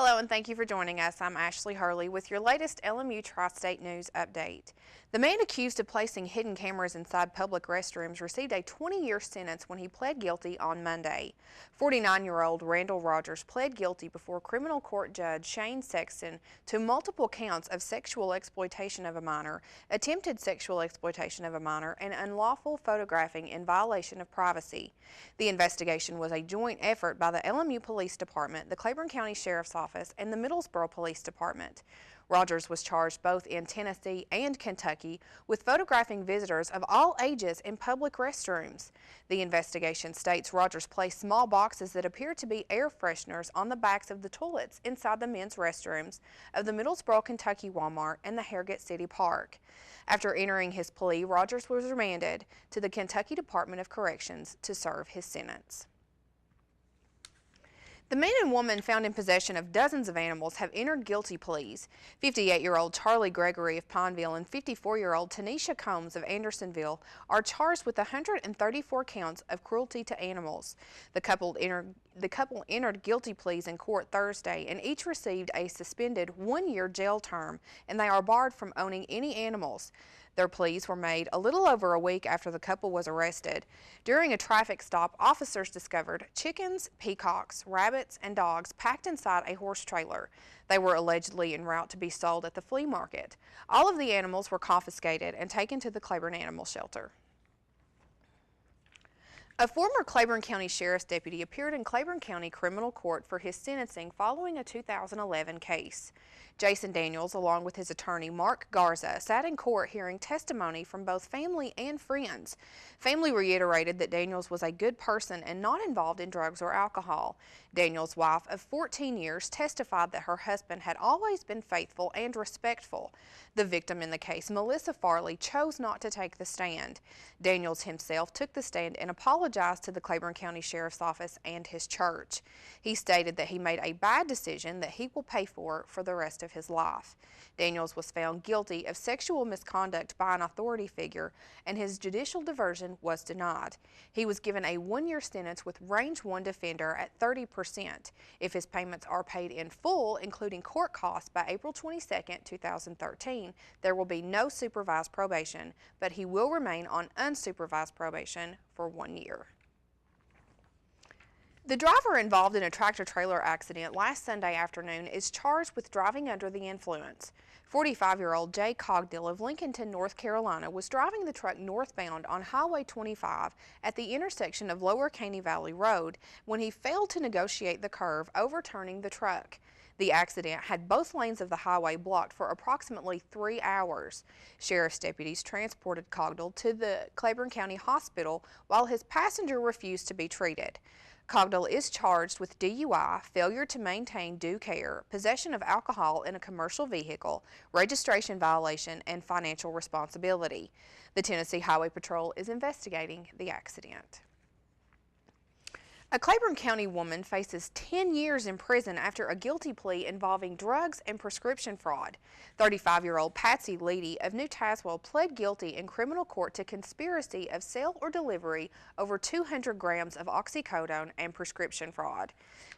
Hello and thank you for joining us. I'm Ashley Hurley with your latest LMU Tri-State News update. The man accused of placing hidden cameras inside public restrooms received a 20-year sentence when he pled guilty on Monday. 49-year-old Randall Rogers pled guilty before criminal court judge Shane Sexton to multiple counts of sexual exploitation of a minor, attempted sexual exploitation of a minor, and unlawful photographing in violation of privacy. The investigation was a joint effort by the LMU Police Department, the Claiborne County Sheriff's Office, and the Middlesboro Police Department. Rogers was charged both in Tennessee and Kentucky with photographing visitors of all ages in public restrooms. The investigation states Rogers placed small boxes that appear to be air fresheners on the backs of the toilets inside the men's restrooms of the Middlesboro, Kentucky Walmart and the Harrogate City Park. After entering his plea, Rogers was remanded to the Kentucky Department of Corrections to serve his sentence. The man and woman found in possession of dozens of animals have entered guilty pleas. 58-year-old Charlie Gregory of Pineville and 54-year-old Tanisha Combs of Andersonville are charged with 134 counts of cruelty to animals. The couple entered guilty pleas in court Thursday and each received a suspended one-year jail term, and they are barred from owning any animals. Their pleas were made a little over a week after the couple was arrested. During a traffic stop, officers discovered chickens, peacocks, rabbits, and dogs packed inside a horse trailer. They were allegedly en route to be sold at the flea market. All of the animals were confiscated and taken to the Claiborne Animal Shelter. A former Claiborne County Sheriff's deputy appeared in Claiborne County Criminal Court for his sentencing following a 2011 case. Jason Daniels, along with his attorney Mark Garza, sat in court hearing testimony from both family and friends. Family reiterated that Daniels was a good person and not involved in drugs or alcohol. Daniels' wife of 14 years testified that her husband had always been faithful and respectful. The victim in the case, Melissa Farley, chose not to take the stand. Daniels himself took the stand and apologized to the Claiborne County Sheriff's Office and his church. He stated that he made a bad decision that he will pay for the rest of his life. Daniels was found guilty of sexual misconduct by an authority figure, and his judicial diversion was denied. He was given a one-year sentence with range 1 defender at 30%. If his payments are paid in full, including court costs, by April 22, 2013, there will be no supervised probation, but he will remain on unsupervised probation for 1 year. The driver involved in a tractor-trailer accident last Sunday afternoon is charged with driving under the influence. 45-year-old Jay Cogdill of Lincolnton, North Carolina, was driving the truck northbound on Highway 25 at the intersection of Lower Caney Valley Road when he failed to negotiate the curve, overturning the truck. The accident had both lanes of the highway blocked for approximately 3 hours. Sheriff's deputies transported Cogdill to the Claiborne County Hospital while his passenger refused to be treated. Cogdill is charged with DUI, failure to maintain due care, possession of alcohol in a commercial vehicle, registration violation, and financial responsibility. The Tennessee Highway Patrol is investigating the accident. A Claiborne County woman faces 10 years in prison after a guilty plea involving drugs and prescription fraud. 35-year-old Patsy Leedy of New Tazewell pled guilty in criminal court to conspiracy of sale or delivery over 200 grams of oxycodone and prescription fraud.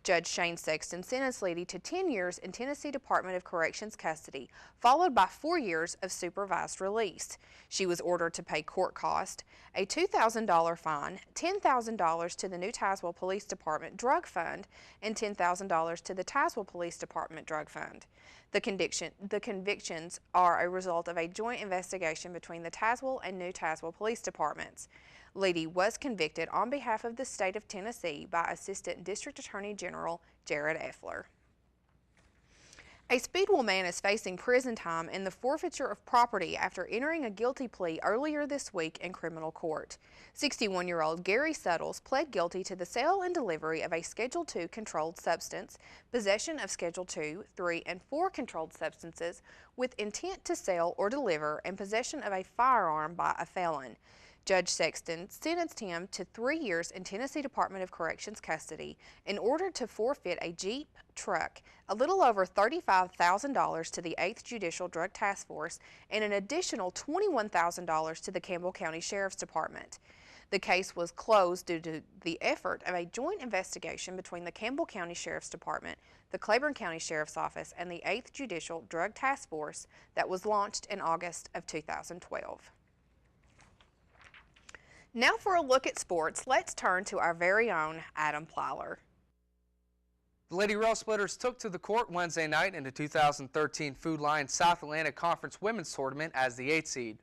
Judge Shane Sexton sentenced Leedy to 10 years in Tennessee Department of Corrections custody, followed by 4 years of supervised release. She was ordered to pay court costs, a $2,000 fine, $10,000 to the New Tazewell Police Department Drug Fund, and $10,000 to the Tazewell Police Department Drug Fund. The convictions are a result of a joint investigation between the Tazewell and New Tazewell Police Departments. Leedy was convicted on behalf of the state of Tennessee by Assistant District Attorney General Jared Effler. A Speedwell man is facing prison time in the forfeiture of property after entering a guilty plea earlier this week in criminal court. 61-year-old Gary Suttles pled guilty to the sale and delivery of a Schedule II controlled substance, possession of Schedule II, III, and IV controlled substances with intent to sell or deliver, and possession of a firearm by a felon. Judge Sexton sentenced him to 3 years in Tennessee Department of Corrections custody in order to forfeit a Jeep truck, a little over $35,000 to the 8th Judicial Drug Task Force, and an additional $21,000 to the Campbell County Sheriff's Department. The case was closed due to the effort of a joint investigation between the Campbell County Sheriff's Department, the Claiborne County Sheriff's Office, and the 8th Judicial Drug Task Force that was launched in August of 2012. Now for a look at sports, let's turn to our very own Adam Plyler. The Lady Rail Splitters took to the court Wednesday night in the 2013 Food Lion South Atlantic Conference Women's Tournament as the 8th seed.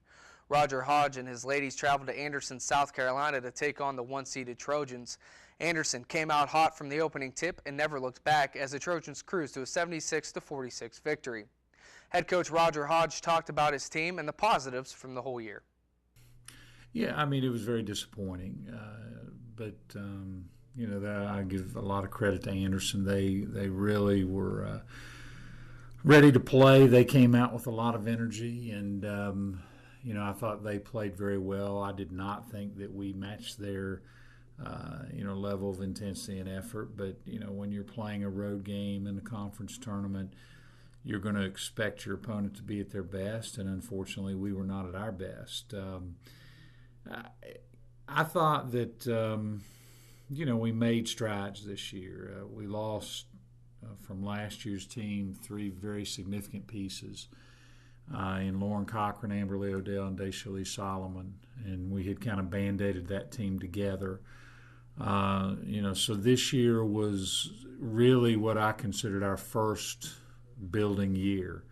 Roger Hodge and his ladies traveled to Anderson, South Carolina to take on the 1-seeded Trojans. Anderson came out hot from the opening tip and never looked back as the Trojans cruised to a 76-46 victory. Head coach Roger Hodge talked about his team and the positives from the whole year. Yeah, I mean, it was very disappointing, but you know, I give a lot of credit to Anderson. They really were ready to play. They came out with a lot of energy, and you know, I thought they played very well. I did not think that we matched their you know, level of intensity and effort. But you know, when you're playing a road game in a conference tournament, you're going to expect your opponent to be at their best, and unfortunately, we were not at our best. I thought that, you know, we made strides this year. We lost from last year's team 3 very significant pieces in Lauren Cochran, Amberly Odell, and Daisha Lee Solomon, and we had kind of band-aided that team together. You know, so this year was really what I considered our first building year.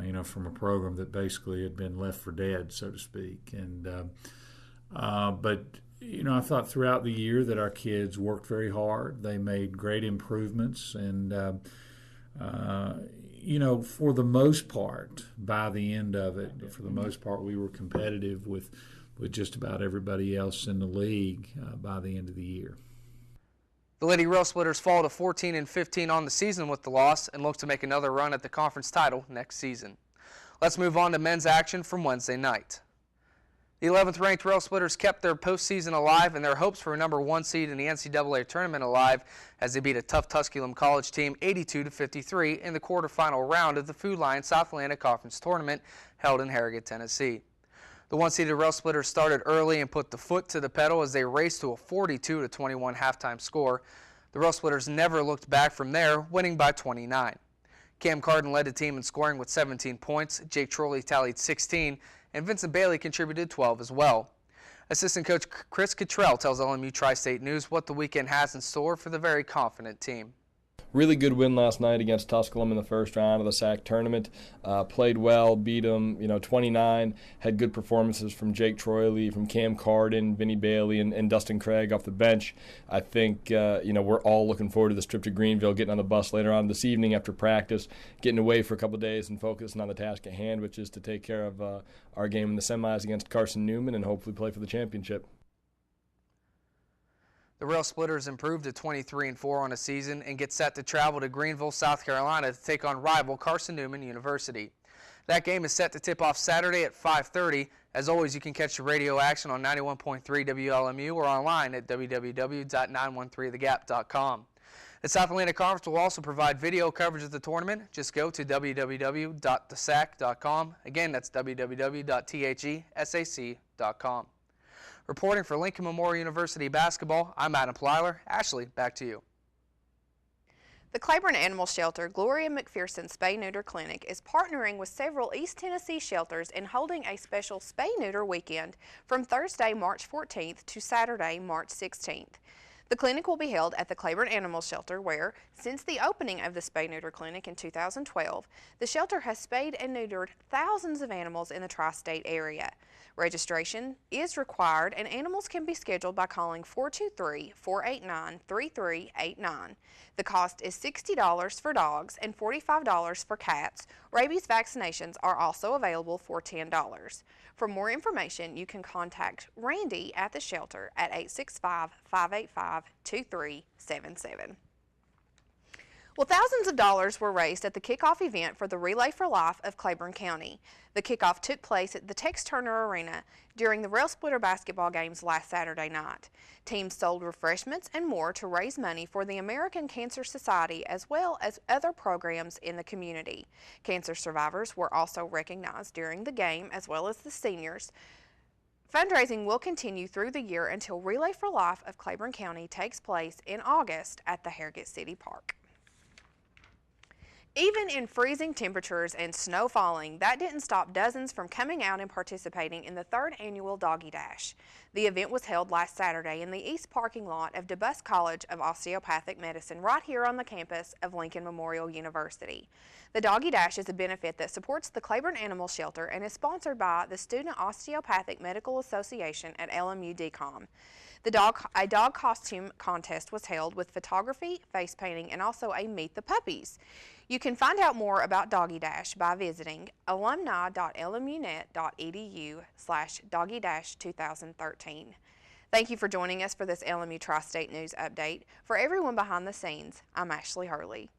You know, from a program that basically had been left for dead, so to speak. And but you know, I thought throughout the year that our kids worked very hard. They made great improvements, and you know, for the most part, by the end of it, for the most part, we were competitive with just about everybody else in the league by the end of the year. The Lady Rail Splitters fall to 14-15 on the season with the loss and look to make another run at the conference title next season. Let's move on to men's action from Wednesday night. The 11th ranked Rail Splitters kept their postseason alive and their hopes for a number 1 seed in the NCAA tournament alive as they beat a tough Tusculum College team 82-53 in the quarterfinal round of the Food Lion South Atlantic Conference tournament held in Harrogate, Tennessee. The 1-seeded Rail Splitters started early and put the foot to the pedal as they raced to a 42-21 halftime score. The Rail Splitters never looked back from there, winning by 29. Cam Carden led the team in scoring with 17 points, Jake Trolley tallied 16, and Vincent Bailey contributed 12 as well. Assistant coach Chris Cottrell tells LMU Tri-State News what the weekend has in store for the very confident team. Really good win last night against Tusculum in the first round of the SAC tournament. Played well, beat them, 29. Had good performances from Jake Troyley, from Cam Carden, Vinny Bailey, and Dustin Craig off the bench. I think we're all looking forward to this trip to Greenville, getting on the bus later on this evening after practice, getting away for a couple of days and focusing on the task at hand, which is to take care of our game in the semis against Carson Newman and hopefully play for the championship. The Rail Splitters improved to 23-4 on the season and get set to travel to Greenville, South Carolina to take on rival Carson Newman University. That game is set to tip off Saturday at 5:30. As always, you can catch the radio action on 91.3 WLMU or online at www.913thegap.com. The South Atlantic Conference will also provide video coverage of the tournament. Just go to www.thesac.com. Again, that's www.thesac.com. Reporting for Lincoln Memorial University basketball, I'm Adam Plyler. Ashley, back to you. The Claiborne Animal Shelter Gloria McPherson Spay-Neuter Clinic is partnering with several East Tennessee shelters in holding a special spay-neuter weekend from Thursday, March 14th to Saturday, March 16th. The clinic will be held at the Claiborne Animal Shelter where, since the opening of the Spay-Neuter Clinic in 2012, the shelter has spayed and neutered thousands of animals in the tri-state area. Registration is required and animals can be scheduled by calling 423-489-3389. The cost is $60 for dogs and $45 for cats. Rabies vaccinations are also available for $10. For more information, you can contact Randy at the shelter at 865-585-2377. Well, thousands of dollars were raised at the kickoff event for the Relay for Life of Claiborne County. The kickoff took place at the Tex Turner Arena during the Rail Splitter basketball games last Saturday night. Teams sold refreshments and more to raise money for the American Cancer Society as well as other programs in the community. Cancer survivors were also recognized during the game as well as the seniors. Fundraising will continue through the year until Relay for Life of Claiborne County takes place in August at the Harrogate City Park. Even in freezing temperatures and snow falling, that didn't stop dozens from coming out and participating in the 3rd annual Doggy Dash. The event was held last Saturday in the east parking lot of DeBus College of Osteopathic Medicine right here on the campus of Lincoln Memorial University. The Doggy Dash is a benefit that supports the Claiborne Animal Shelter and is sponsored by the Student Osteopathic Medical Association at LMU-TV. A dog costume contest was held with photography, face painting, and also a Meet the Puppies. You can find out more about Doggy Dash by visiting alumni.lmunet.edu/Doggy-2013. Thank you for joining us for this LMU Tri-State News Update. For everyone behind the scenes, I'm Ashley Hurley.